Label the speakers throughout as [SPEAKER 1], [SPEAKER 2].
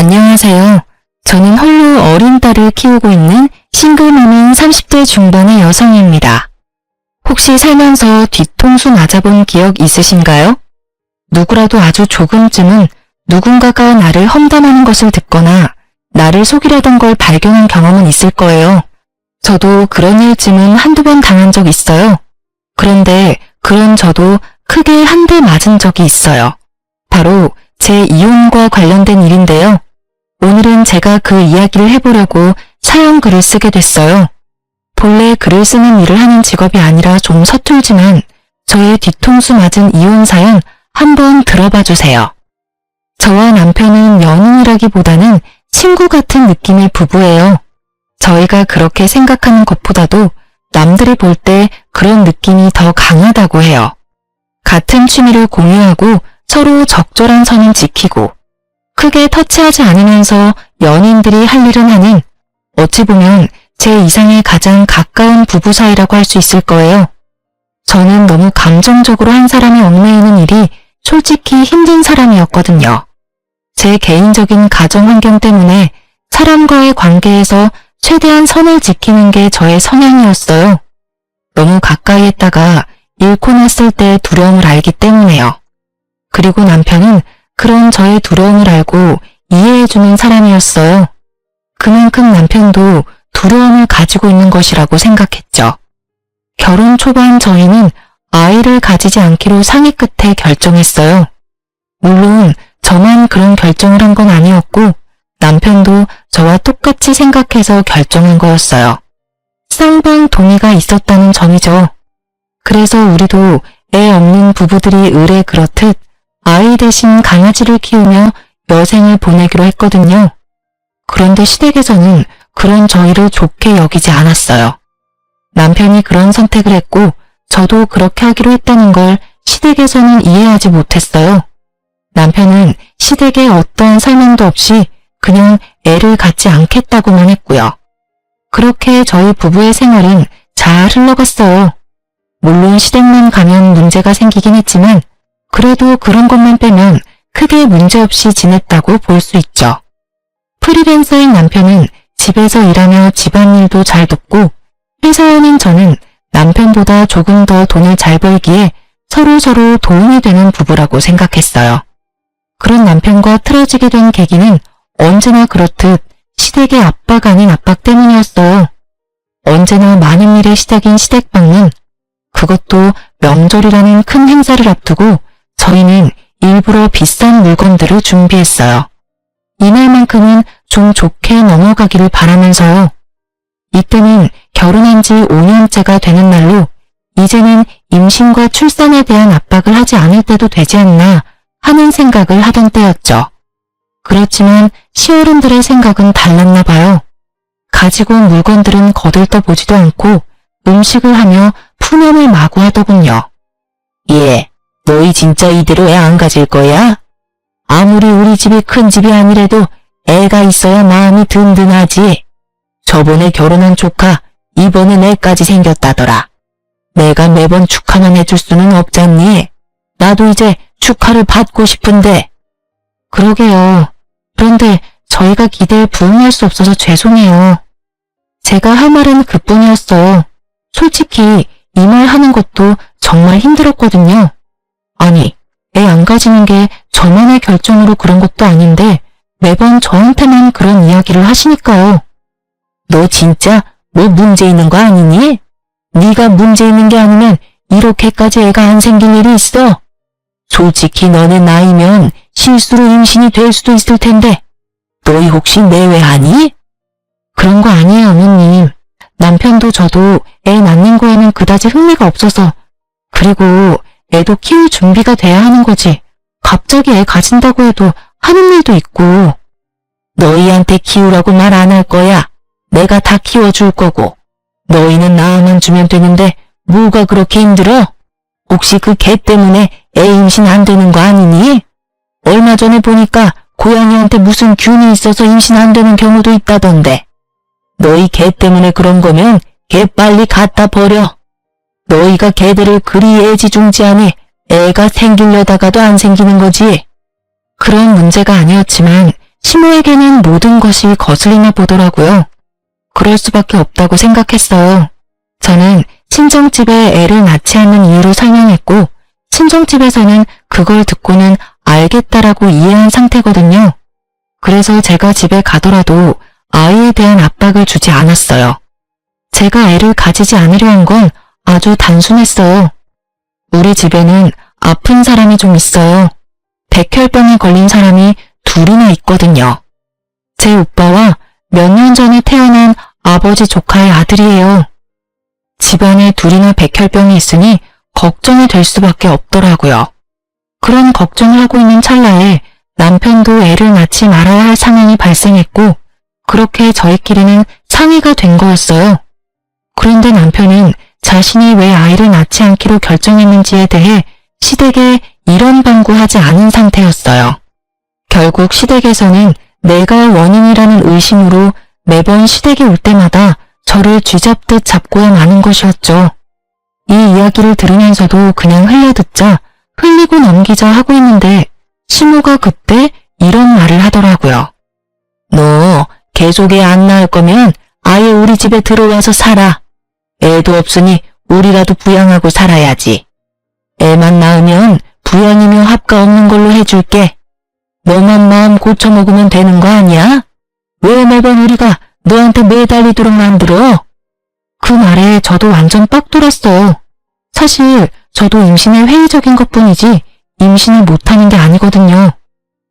[SPEAKER 1] 안녕하세요. 저는 홀로 어린 딸을 키우고 있는 싱글맘인 30대 중반의 여성입니다. 혹시 살면서 뒤통수 맞아본 기억 있으신가요? 누구라도 아주 조금쯤은 누군가가 나를 험담하는 것을 듣거나 나를 속이려던 걸 발견한 경험은 있을 거예요. 저도 그런 일쯤은 한두 번 당한 적 있어요. 그런데 그런 저도 크게 한 대 맞은 적이 있어요. 바로 제 이혼과 관련된 일인데요. 오늘은 제가 그 이야기를 해보려고 사연 글을 쓰게 됐어요. 본래 글을 쓰는 일을 하는 직업이 아니라 좀 서툴지만 저의 뒤통수 맞은 이혼 사연 한번 들어봐 주세요. 저와 남편은 연인이라기보다는 친구 같은 느낌의 부부예요. 저희가 그렇게 생각하는 것보다도 남들이 볼 때 그런 느낌이 더 강하다고 해요. 같은 취미를 공유하고 서로 적절한 선은 지키고 크게 터치하지 않으면서 연인들이 할 일은 하는 어찌 보면 제 이상의 가장 가까운 부부 사이라고 할 수 있을 거예요. 저는 너무 감정적으로 한 사람이 얽매이는 일이 솔직히 힘든 사람이었거든요. 제 개인적인 가정 환경 때문에 사람과의 관계에서 최대한 선을 지키는 게 저의 성향이었어요. 너무 가까이 했다가 잃고 났을 때 두려움을 알기 때문에요. 그리고 남편은 그런 저의 두려움을 알고 이해해주는 사람이었어요. 그만큼 남편도 두려움을 가지고 있는 것이라고 생각했죠. 결혼 초반 저희는 아이를 가지지 않기로 상의 끝에 결정했어요. 물론 저만 그런 결정을 한 건 아니었고 남편도 저와 똑같이 생각해서 결정한 거였어요. 쌍방 동의가 있었다는 점이죠. 그래서 우리도 애 없는 부부들이 의례 그렇듯 아이 대신 강아지를 키우며 여생을 보내기로 했거든요. 그런데 시댁에서는 그런 저희를 좋게 여기지 않았어요. 남편이 그런 선택을 했고 저도 그렇게 하기로 했다는 걸 시댁에서는 이해하지 못했어요. 남편은 시댁에 어떠한 설명도 없이 그냥 애를 갖지 않겠다고만 했고요. 그렇게 저희 부부의 생활은 잘 흘러갔어요. 물론 시댁만 가면 문제가 생기긴 했지만 그래도 그런 것만 빼면 크게 문제없이 지냈다고 볼 수 있죠. 프리랜서인 남편은 집에서 일하며 집안일도 잘 돕고 회사원인 저는 남편보다 조금 더 돈을 잘 벌기에 서로 도움이 되는 부부라고 생각했어요. 그런 남편과 틀어지게 된 계기는 언제나 그렇듯 시댁의 압박 아닌 압박 때문이었어요. 언제나 많은 일의 시작인 시댁방문, 그것도 명절이라는 큰 행사를 앞두고 저희는 일부러 비싼 물건들을 준비했어요. 이날만큼은 좀 좋게 넘어가기를 바라면서요. 이때는 결혼한 지 5년째가 되는 날로 이제는 임신과 출산에 대한 압박을 하지 않을 때도 되지 않나 하는 생각을 하던 때였죠. 그렇지만 시어른들의 생각은 달랐나 봐요. 가지고 온 물건들은 거들떠보지도 않고 음식을 하며 푸념을 마구 하더군요. 예, 너희 진짜 이대로 애 안 가질 거야? 아무리 우리 집이 큰 집이 아니래도 애가 있어야 마음이 든든하지. 저번에 결혼한 조카 이번엔 애까지 생겼다더라. 내가 매번 축하만 해줄 수는 없잖니. 나도 이제 축하를 받고 싶은데. 그러게요. 그런데 저희가 기대에 부응할 수 없어서 죄송해요. 제가 할 말은 그뿐이었어요. 솔직히 이 말 하는 것도 정말 힘들었거든요. 아니, 애 안 가지는 게 저만의 결정으로 그런 것도 아닌데 매번 저한테만 그런 이야기를 하시니까요. 너 진짜 뭐 문제 있는 거 아니니? 네가 문제 있는 게 아니면 이렇게까지 애가 안 생길 일이 있어? 솔직히 너네 나이면 실수로 임신이 될 수도 있을 텐데 너희 혹시 내외하니? 그런 거 아니에요, 어머님. 남편도 저도 애 낳는 거에는 그다지 흥미가 없어서 그리고 애도 키울 준비가 돼야 하는 거지. 갑자기 애 가진다고 해도 하는 일도 있고. 너희한테 키우라고 말 안 할 거야. 내가 다 키워줄 거고. 너희는 낳아만 주면 되는데 뭐가 그렇게 힘들어? 혹시 그 개 때문에 애 임신 안 되는 거 아니니? 얼마 전에 보니까 고양이한테 무슨 균이 있어서 임신 안 되는 경우도 있다던데. 너희 개 때문에 그런 거면 개 빨리 갖다 버려. 너희가 개들을 그리 애지중지하니 애가 생기려다가도 안 생기는 거지. 그런 문제가 아니었지만 시모에게는 모든 것이 거슬리나 보더라고요. 그럴 수밖에 없다고 생각했어요. 저는 친정집에 애를 낳지 않는 이유로 설명했고 친정집에서는 그걸 듣고는 알겠다라고 이해한 상태거든요. 그래서 제가 집에 가더라도 아이에 대한 압박을 주지 않았어요. 제가 애를 가지지 않으려 한 건 아주 단순했어요. 우리 집에는 아픈 사람이 좀 있어요. 백혈병에 걸린 사람이 둘이나 있거든요. 제 오빠와 몇 년 전에 태어난 아버지 조카의 아들이에요. 집안에 둘이나 백혈병이 있으니 걱정이 될 수밖에 없더라고요. 그런 걱정을 하고 있는 찰나에 남편도 애를 낳지 말아야 할 상황이 발생했고 그렇게 저희끼리는 상의가 된 거였어요. 그런데 남편은 자신이 왜 아이를 낳지 않기로 결정했는지에 대해 시댁에 이런 방구하지 않은 상태였어요. 결국 시댁에서는 내가 원인이라는 의심으로 매번 시댁에 올 때마다 저를 쥐잡듯 잡고야 마는 것이었죠. 이 이야기를 들으면서도 그냥 흘려듣자 흘리고 넘기자 하고 있는데 시모가 그때 이런 말을 하더라고요. 너 계속 애 안 낳을 거면 아예 우리 집에 들어와서 살아. 애도 없으니 우리라도 부양하고 살아야지. 애만 낳으면 부양이며 합가 없는 걸로 해줄게. 너만 마음 고쳐먹으면 되는 거 아니야? 왜 매번 우리가 너한테 매달리도록 만들어? 그 말에 저도 완전 빡 돌았어요. 사실 저도 임신에 회의적인 것뿐이지 임신을 못하는 게 아니거든요.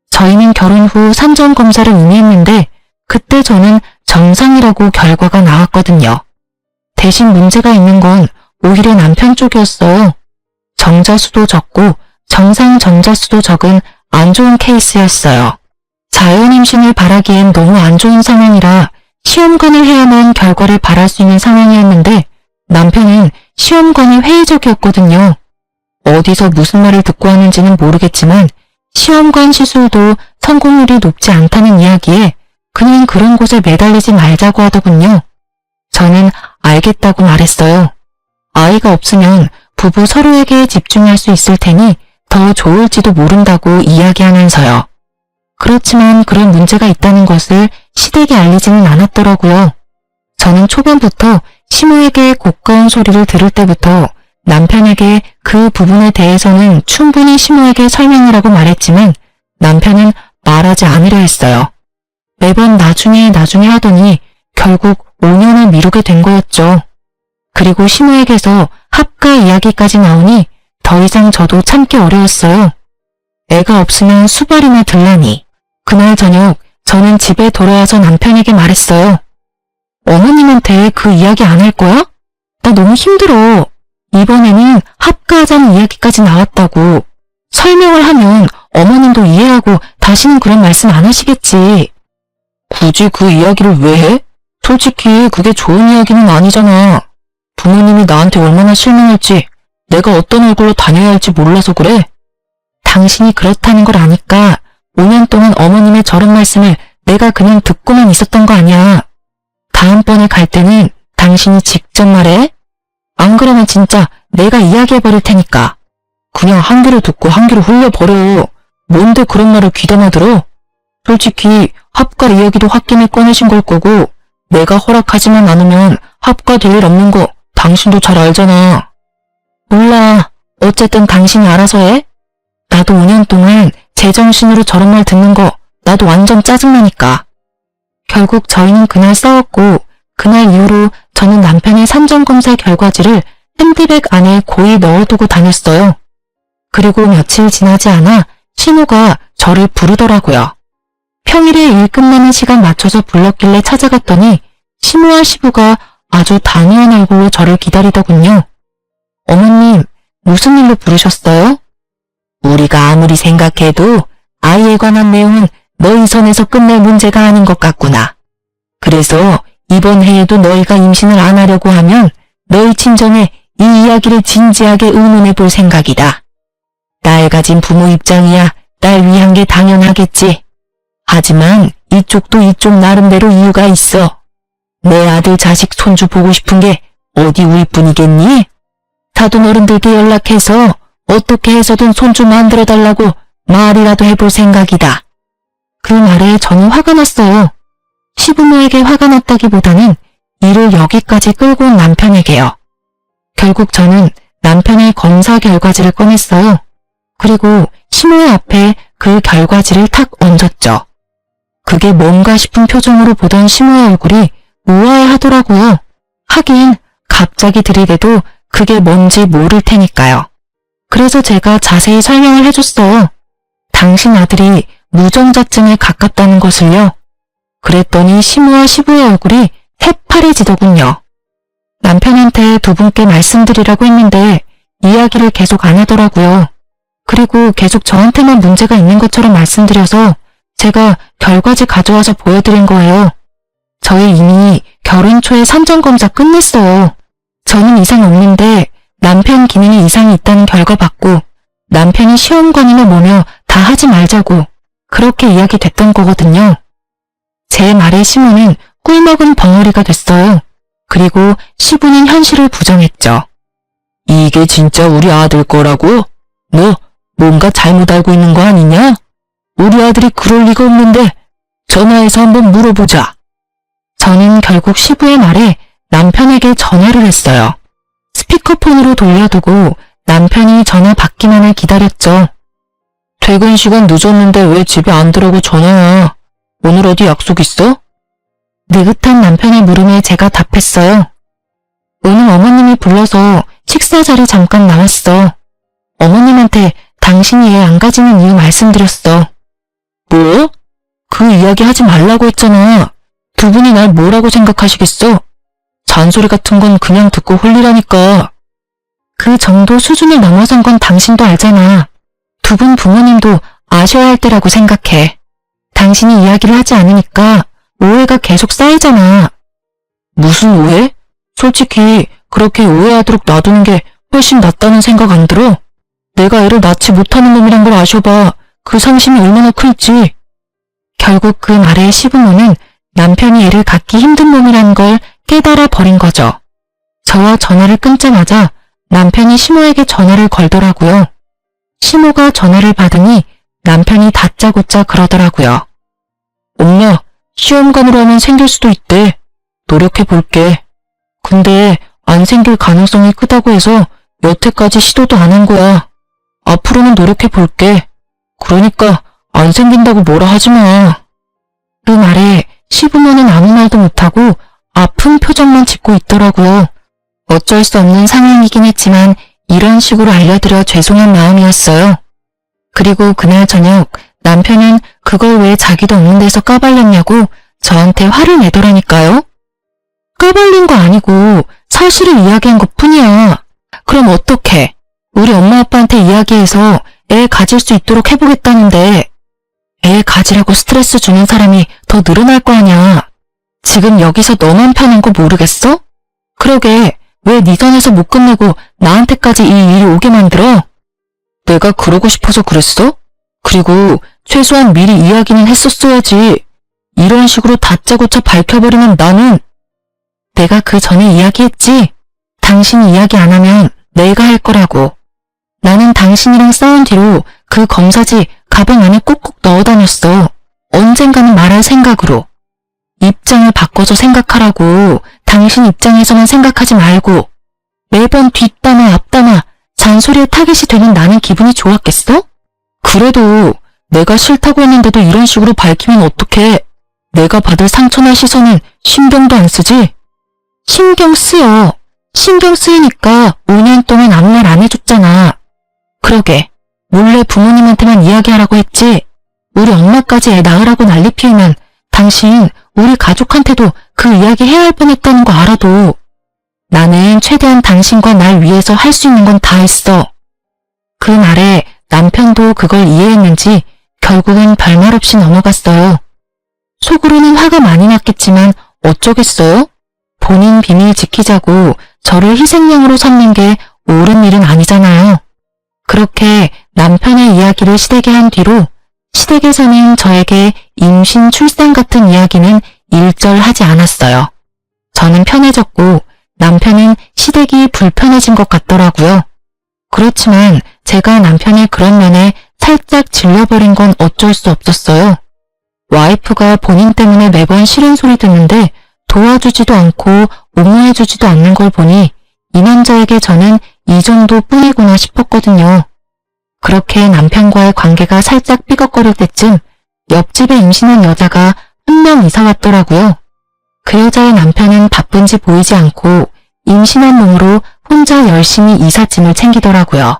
[SPEAKER 1] 저희는 결혼 후 산전검사를 이미 했는데 그때 저는 정상이라고 결과가 나왔거든요. 대신 문제가 있는 건 오히려 남편 쪽이었어요. 정자수도 적고 정상 정자수도 적은 안 좋은 케이스였어요. 자연 임신을 바라기엔 너무 안 좋은 상황이라 시험관을 해야만 결과를 바랄 수 있는 상황이었는데 남편은 시험관이 회의적이었거든요. 어디서 무슨 말을 듣고 하는지는 모르겠지만 시험관 시술도 성공률이 높지 않다는 이야기에 그냥 그런 곳에 매달리지 말자고 하더군요. 저는 알겠다고 말했어요. 아이가 없으면 부부 서로에게 집중할 수 있을 테니 더 좋을지도 모른다고 이야기하면서요. 그렇지만 그런 문제가 있다는 것을 시댁에 알리지는 않았더라고요. 저는 초반부터 시모에게 고가운 소리를 들을 때부터 남편에게 그 부분에 대해서는 충분히 시모에게 설명하라고 말했지만 남편은 말하지 않으려 했어요. 매번 나중에 하더니 결국 5년을 미루게 된 거였죠. 그리고 시모에게서 합가 이야기까지 나오니 더 이상 저도 참기 어려웠어요. 애가 없으면 수발이나 들라니. 그날 저녁 저는 집에 돌아와서 남편에게 말했어요. 어머님한테 그 이야기 안 할 거야? 나 너무 힘들어. 이번에는 합가하자는 이야기까지 나왔다고. 설명을 하면 어머님도 이해하고 다시는 그런 말씀 안 하시겠지. 굳이 그 이야기를 왜 해? 솔직히 그게 좋은 이야기는 아니잖아. 부모님이 나한테 얼마나 실망할지 내가 어떤 얼굴로 다녀야 할지 몰라서 그래. 당신이 그렇다는 걸 아니까 5년 동안 어머님의 저런 말씀을 내가 그냥 듣고만 있었던 거 아니야. 다음번에 갈 때는 당신이 직접 말해. 안 그러면 진짜 내가 이야기해버릴 테니까. 그냥 한 귀로 듣고 한 귀로 흘려버려. 뭔데 그런 말을 귀담아 들어? 솔직히 합가 이야기도 홧김에 꺼내신 걸 거고 내가 허락하지만 않으면 합가 될 일 없는 거 당신도 잘 알잖아. 몰라. 어쨌든 당신이 알아서 해. 나도 5년 동안 제정신으로 저런 말 듣는 거 나도 완전 짜증나니까. 결국 저희는 그날 싸웠고 그날 이후로 저는 남편의 산전검사 결과지를 핸드백 안에 고이 넣어두고 다녔어요. 그리고 며칠 지나지 않아 시모가 저를 부르더라고요. 평일에 일 끝나는 시간 맞춰서 불렀길래 찾아갔더니 시모와 시부가 아주 당연한 얼굴로 저를 기다리더군요. 어머님, 무슨 일로 부르셨어요? 우리가 아무리 생각해도 아이에 관한 내용은 너희 선에서 끝낼 문제가 아닌 것 같구나. 그래서 이번 해에도 너희가 임신을 안 하려고 하면 너희 친정에 이 이야기를 진지하게 의논해 볼 생각이다. 딸 가진 부모 입장이야 딸 위한 게 당연하겠지. 하지만 이쪽도 이쪽 나름대로 이유가 있어. 내 아들 자식 손주 보고 싶은 게 어디 우리뿐이겠니? 사돈 어른들께 연락해서 어떻게 해서든 손주 만들어달라고 말이라도 해볼 생각이다. 그 말에 저는 화가 났어요. 시부모에게 화가 났다기보다는 일을 여기까지 끌고 온 남편에게요. 결국 저는 남편의 검사 결과지를 꺼냈어요. 그리고 시모의 앞에 그 결과지를 탁 얹었죠. 그게 뭔가 싶은 표정으로 보던 시모의 얼굴이 우아해 하더라고요. 하긴 갑자기 들이대도 그게 뭔지 모를 테니까요. 그래서 제가 자세히 설명을 해줬어요. 당신 아들이 무정자증에 가깝다는 것을요. 그랬더니 시모와 시부의 얼굴이 해파래지더군요. 남편한테 두 분께 말씀드리라고 했는데 이야기를 계속 안 하더라고요. 그리고 계속 저한테만 문제가 있는 것처럼 말씀드려서 제가 결과지 가져와서 보여드린 거예요. 저희 이미 결혼 초에 선정검사 끝냈어요. 저는 이상 없는데 남편 기능에 이상이 있다는 결과 받고 남편이 시험관이나 뭐며 다 하지 말자고 그렇게 이야기됐던 거거든요. 제 말에 시모는 꿀먹은 벙어리가 됐어요. 그리고 시부는 현실을 부정했죠. 이게 진짜 우리 아들 거라고? 너 뭔가 잘못 알고 있는 거 아니냐? 우리 아들이 그럴 리가 없는데 전화해서 한번 물어보자. 저는 결국 시부의 말에 남편에게 전화를 했어요. 스피커폰으로 돌려두고 남편이 전화 받기만을 기다렸죠. 퇴근 시간 늦었는데 왜 집에 안 들어오고 전화야? 오늘 어디 약속 있어? 느긋한 남편의 물음에 제가 답했어요. 오늘 어머님이 불러서 식사 자리 잠깐 나왔어. 어머님한테 당신이 애 안 가지는 이유 말씀드렸어. 뭐? 그 이야기 하지 말라고 했잖아. 두 분이 날 뭐라고 생각하시겠어? 잔소리 같은 건 그냥 듣고 홀리라니까. 그 정도 수준을 넘어선 건 당신도 알잖아. 두 분 부모님도 아셔야 할 때라고 생각해. 당신이 이야기를 하지 않으니까 오해가 계속 쌓이잖아. 무슨 오해? 솔직히 그렇게 오해하도록 놔두는 게 훨씬 낫다는 생각 안 들어? 내가 애를 낳지 못하는 놈이란 걸 아셔봐. 그 상심이 얼마나 클지. 결국 그 말에 시부모는 남편이 애를 갖기 힘든 놈이라는 걸 깨달아 버린 거죠. 저와 전화를 끊자마자 남편이 시모에게 전화를 걸더라고요. 시모가 전화를 받으니 남편이 다짜고짜 그러더라고요. 엄마, 시험관으로 하면 생길 수도 있대. 노력해 볼게. 근데 안 생길 가능성이 크다고 해서 여태까지 시도도 안 한 거야. 앞으로는 노력해 볼게. 그러니까 안 생긴다고 뭐라 하지 마. 그 말에 시부모는 아무 말도 못하고 아픈 표정만 짓고 있더라고요. 어쩔 수 없는 상황이긴 했지만 이런 식으로 알려드려 죄송한 마음이었어요. 그리고 그날 저녁 남편은 그걸 왜 자기도 없는 데서 까발렸냐고 저한테 화를 내더라니까요. 까발린 거 아니고 사실을 이야기한 것 뿐이야. 그럼 어떡해? 우리 엄마 아빠한테 이야기해서 애 가질 수 있도록 해보겠다는데 애 가지라고 스트레스 주는 사람이 더 늘어날 거 아냐. 지금 여기서 너만 편한 거 모르겠어? 그러게 왜 네 선에서 못 끝내고 나한테까지 이 일이 오게 만들어? 내가 그러고 싶어서 그랬어? 그리고 최소한 미리 이야기는 했었어야지. 이런 식으로 다짜고짜 밝혀버리면 나는 내가 그 전에 이야기했지. 당신이 이야기 안 하면 내가 할 거라고. 나는 당신이랑 싸운 뒤로 그 검사지 가방 안에 꾹꾹 넣어 다녔어. 언젠가는 말할 생각으로. 입장을 바꿔서 생각하라고. 당신 입장에서만 생각하지 말고. 매번 뒷담화 앞담화 잔소리에 타깃이 되는 나는 기분이 좋았겠어? 그래도 내가 싫다고 했는데도 이런 식으로 밝히면 어떡해. 내가 받을 상처나 시선은 신경도 안 쓰지? 신경 쓰여. 신경 쓰이니까 5년 동안 아무 말 안 해줬잖아. 그러게 몰래 부모님한테만 이야기하라고 했지. 우리 엄마까지 애 낳으라고 난리 피우면 당신 우리 가족한테도 그 이야기 해야 할 뻔했다는 거 알아도 나는 최대한 당신과 날 위해서 할 수 있는 건 다 했어. 그 말에 남편도 그걸 이해했는지 결국은 별말 없이 넘어갔어요. 속으로는 화가 많이 났겠지만 어쩌겠어요? 본인 비밀 지키자고 저를 희생양으로 삼는 게 옳은 일은 아니잖아요. 그렇게 남편의 이야기를 시댁에 한 뒤로 시댁에서는 저에게 임신 출산 같은 이야기는 일절 하지 않았어요. 저는 편해졌고 남편은 시댁이 불편해진 것 같더라고요. 그렇지만 제가 남편의 그런 면에 살짝 질려버린 건 어쩔 수 없었어요. 와이프가 본인 때문에 매번 싫은 소리 듣는데 도와주지도 않고 옹호해주지도 않는 걸 보니 이 남자에게 저는 이 정도뿐이구나 싶었거든요. 그렇게 남편과의 관계가 살짝 삐걱거릴 때쯤 옆집에 임신한 여자가 한 명 이사 왔더라고요. 그 여자의 남편은 바쁜지 보이지 않고 임신한 몸으로 혼자 열심히 이삿짐을 챙기더라고요.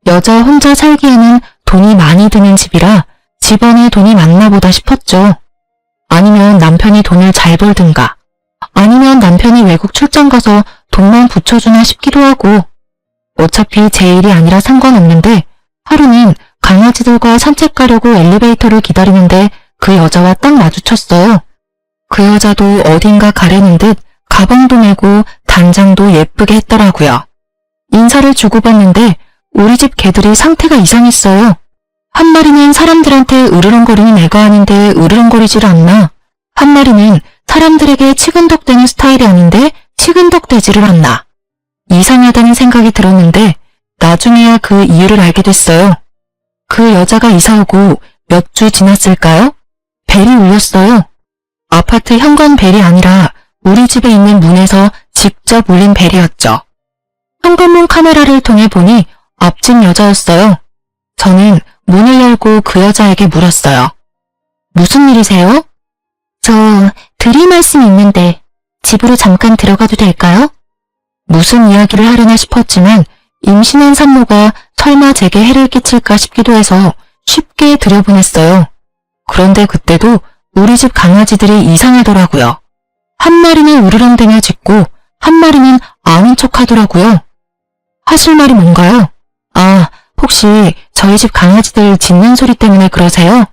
[SPEAKER 1] 여자 혼자 살기에는 돈이 많이 드는 집이라 집안에 돈이 많나 보다 싶었죠. 아니면 남편이 돈을 잘 벌든가, 아니면 남편이 외국 출장 가서 돈만 붙여주나 싶기도 하고, 어차피 제 일이 아니라 상관없는데 하루는 강아지들과 산책 가려고 엘리베이터를 기다리는데 그 여자와 딱 마주쳤어요. 그 여자도 어딘가 가려는 듯 가방도 메고 단장도 예쁘게 했더라고요. 인사를 주고받는데 우리 집 개들이 상태가 이상했어요. 한 마리는 사람들한테 으르렁거리는 애가 아닌데 으르렁거리질 않나. 한 마리는 사람들에게 치근덕대는 스타일이 아닌데 치근덕대지를 않나. 이상하다는 생각이 들었는데 나중에야 그 이유를 알게 됐어요. 그 여자가 이사 오고 몇 주 지났을까요? 벨이 울렸어요. 아파트 현관 벨이 아니라 우리 집에 있는 문에서 직접 울린 벨이었죠. 현관문 카메라를 통해 보니 앞집 여자였어요. 저는 문을 열고 그 여자에게 물었어요. 무슨 일이세요? 저 드릴 말씀이 있는데 집으로 잠깐 들어가도 될까요? 무슨 이야기를 하려나 싶었지만 임신한 산모가 설마 제게 해를 끼칠까 싶기도 해서 쉽게 들여보냈어요. 그런데 그때도 우리 집 강아지들이 이상하더라고요. 한 마리는 우르렁대며 짖고 한 마리는 아는 척 하더라고요. 하실 말이 뭔가요? 아, 혹시 저희 집 강아지들 짖는 소리 때문에 그러세요?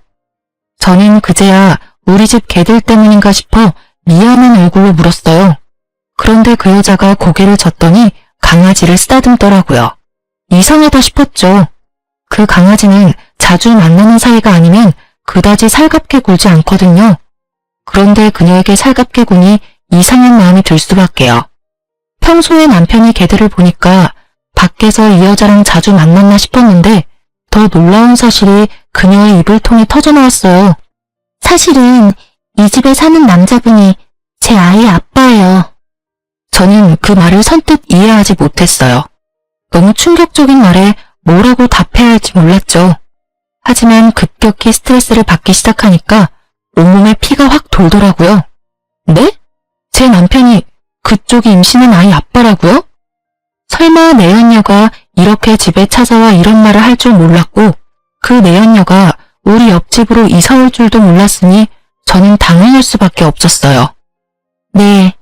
[SPEAKER 1] 저는 그제야 우리 집 개들 때문인가 싶어 미안한 얼굴로 물었어요. 그런데 그 여자가 고개를 젓더니 강아지를 쓰다듬더라고요. 이상하다 싶었죠. 그 강아지는 자주 만나는 사이가 아니면 그다지 살갑게 굴지 않거든요. 그런데 그녀에게 살갑게 구니 이상한 마음이 들 수밖에요. 평소에 남편이 개들을 보니까 밖에서 이 여자랑 자주 만났나 싶었는데 더 놀라운 사실이 그녀의 입을 통해 터져나왔어요. 사실은 이 집에 사는 남자분이 제 아이의 아빠예요. 저는 그 말을 선뜻 이해하지 못했어요. 너무 충격적인 말에 뭐라고 답해야 할지 몰랐죠. 하지만 급격히 스트레스를 받기 시작하니까 온몸에 피가 확 돌더라고요. 네? 제 남편이 그쪽이 임신한 아이 아빠라고요? 설마 내연녀가 이렇게 집에 찾아와 이런 말을 할 줄 몰랐고 그 내연녀가 우리 옆집으로 이사 올 줄도 몰랐으니 저는 당황할 수밖에 없었어요. 네,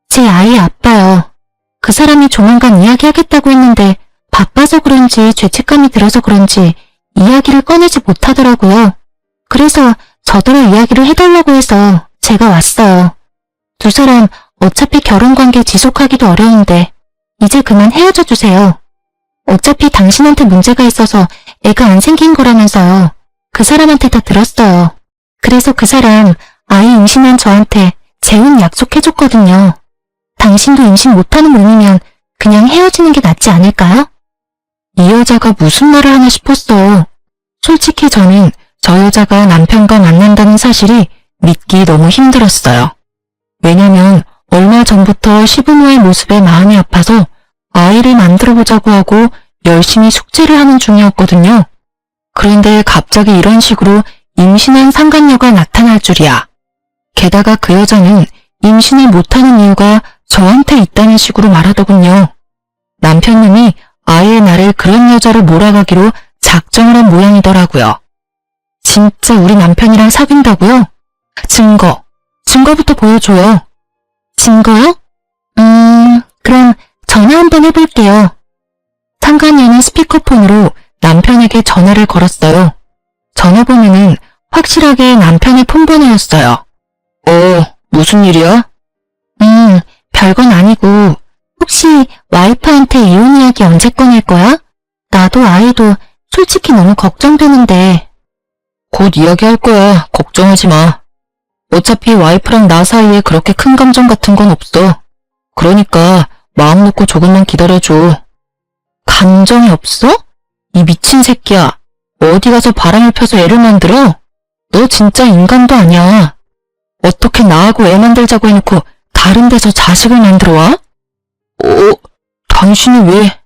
[SPEAKER 1] 제 아이 아빠요. 그 사람이 조만간 이야기하겠다고 했는데 바빠서 그런지 죄책감이 들어서 그런지 이야기를 꺼내지 못하더라고요. 그래서 저더러 이야기를 해달라고 해서 제가 왔어요. 두 사람 어차피 결혼관계 지속하기도 어려운데 이제 그만 헤어져 주세요. 어차피 당신한테 문제가 있어서 애가 안 생긴 거라면서요. 그 사람한테 다 들었어요. 그래서 그 사람 아이 임신한 저한테 재혼 약속해줬거든요. 당신도 임신 못하는 몸이면 그냥 헤어지는 게 낫지 않을까요? 이 여자가 무슨 말을 하나 싶었어. 솔직히 저는 저 여자가 남편과 만난다는 사실이 믿기 너무 힘들었어요. 왜냐면 얼마 전부터 시부모의 모습에 마음이 아파서 아이를 만들어보자고 하고 열심히 숙제를 하는 중이었거든요. 그런데 갑자기 이런 식으로 임신한 상간녀가 나타날 줄이야. 게다가 그 여자는 임신을 못하는 이유가 저한테 있다는 식으로 말하더군요. 남편님이 아이의 나를 그런 여자로 몰아가기로 작정을 한 모양이더라고요. 진짜 우리 남편이랑 사귄다고요? 증거부터 보여줘요. 증거요? 그럼 전화 한번 해볼게요. 상간녀는 스피커폰으로 남편에게 전화를 걸었어요. 전화번호는 확실하게 남편의 폰번호였어요. 무슨 일이야? 별건 아니고 혹시 와이프한테 이혼 이야기 언제 꺼낼 거야? 나도 아이도 솔직히 너무 걱정되는데. 곧 이야기할 거야. 걱정하지 마. 어차피 와이프랑 나 사이에 그렇게 큰 감정 같은 건 없어. 그러니까 마음 놓고 조금만 기다려줘. 감정이 없어? 이 미친 새끼야. 어디 가서 바람을 펴서 애를 만들어? 너 진짜 인간도 아니야. 어떻게 나하고 애 만들자고 해놓고 다른 데서 자식을 만들어 와? 당신이 왜?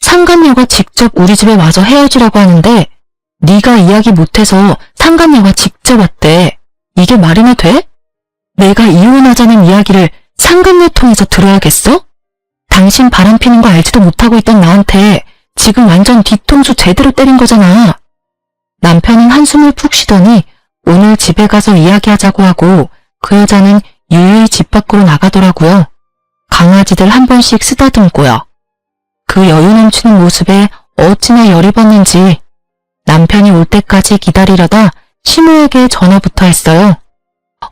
[SPEAKER 1] 상간녀가 직접 우리 집에 와서 헤어지라고 하는데 네가 이야기 못해서 상간녀가 직접 왔대. 이게 말이나 돼? 내가 이혼하자는 이야기를 상간녀 통해서 들어야겠어? 당신 바람피는 거 알지도 못하고 있던 나한테 지금 완전 뒤통수 제대로 때린 거잖아. 남편은 한숨을 푹 쉬더니 오늘 집에 가서 이야기하자고 하고 그 여자는 유유히 집 밖으로 나가더라고요. 강아지들 한 번씩 쓰다듬고요. 그 여유 넘치는 모습에 어찌나 열이 받는지 남편이 올 때까지 기다리려다 시모에게 전화부터 했어요.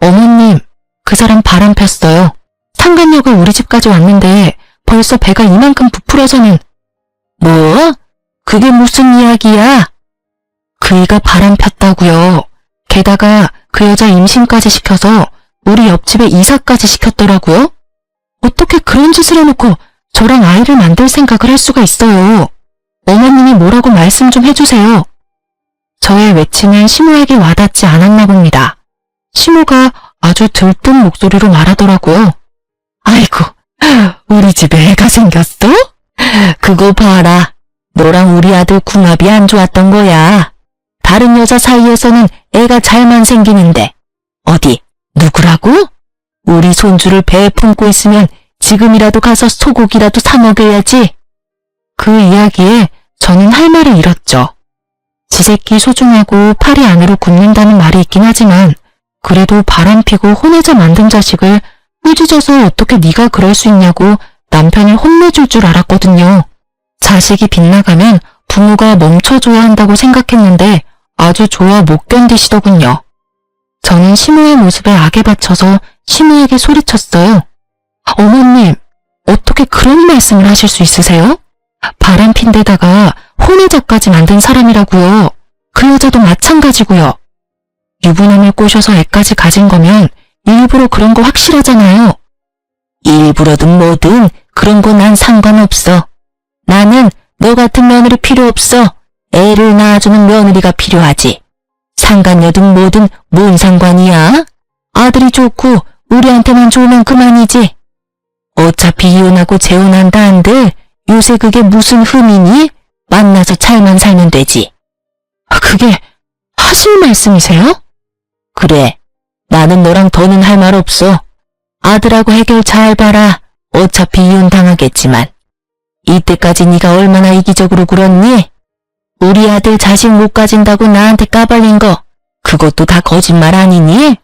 [SPEAKER 1] 어머님, 그 사람 바람 폈어요. 상간녀가 우리 집까지 왔는데 벌써 배가 이만큼 부풀어서는. 뭐? 그게 무슨 이야기야? 그이가 바람 폈다고요. 게다가 그 여자 임신까지 시켜서 우리 옆집에 이사까지 시켰더라고요. 어떻게 그런 짓을 해놓고 저랑 아이를 만들 생각을 할 수가 있어요. 어머님이 뭐라고 말씀 좀 해주세요. 저의 외침은 시모에게 와닿지 않았나 봅니다. 시모가 아주 들뜬 목소리로 말하더라고요. 아이고, 우리 집에 애가 생겼어? 그거 봐라. 너랑 우리 아들 궁합이 안 좋았던 거야. 다른 여자 사이에서는 애가 잘만 생기는데 어디 누구라고? 우리 손주를 배에 품고 있으면 지금이라도 가서 소고기라도 사 먹여야지. 그 이야기에 저는 할 말을 잃었죠. 지 새끼 소중하고 팔이 안으로 굽는다는 말이 있긴 하지만 그래도 바람피고 혼내자 만든 자식을 꾸짖어서 어떻게 네가 그럴 수 있냐고 남편이 혼내줄 줄 알았거든요. 자식이 빗나가면 부모가 멈춰줘야 한다고 생각했는데 아주 좋아 못 견디시더군요. 저는 시모의 모습에 악에 받쳐서 시모에게 소리쳤어요. 어머님, 어떻게 그런 말씀을 하실 수 있으세요? 바람핀 데다가 혼외자까지 만든 사람이라고요. 그 여자도 마찬가지고요. 유부남을 꼬셔서 애까지 가진 거면 일부러 그런 거 확실하잖아요. 일부러든 뭐든 그런 거 난 상관없어. 나는 너 같은 며느리 필요 없어. 애를 낳아주는 며느리가 필요하지. 상간녀든 뭐든 뭔 상관이야? 아들이 좋고 우리한테만 좋으면 그만이지. 어차피 이혼하고 재혼한다 한들 요새 그게 무슨 흠이니? 만나서 잘만 살면 되지. 그게 하실 말씀이세요? 그래. 나는 너랑 더는 할 말 없어. 아들하고 해결 잘 봐라. 어차피 이혼 당하겠지만. 이때까지 네가 얼마나 이기적으로 굴었니? 우리 아들 자식 못 가진다고 나한테 까발린 거 그것도 다 거짓말 아니니?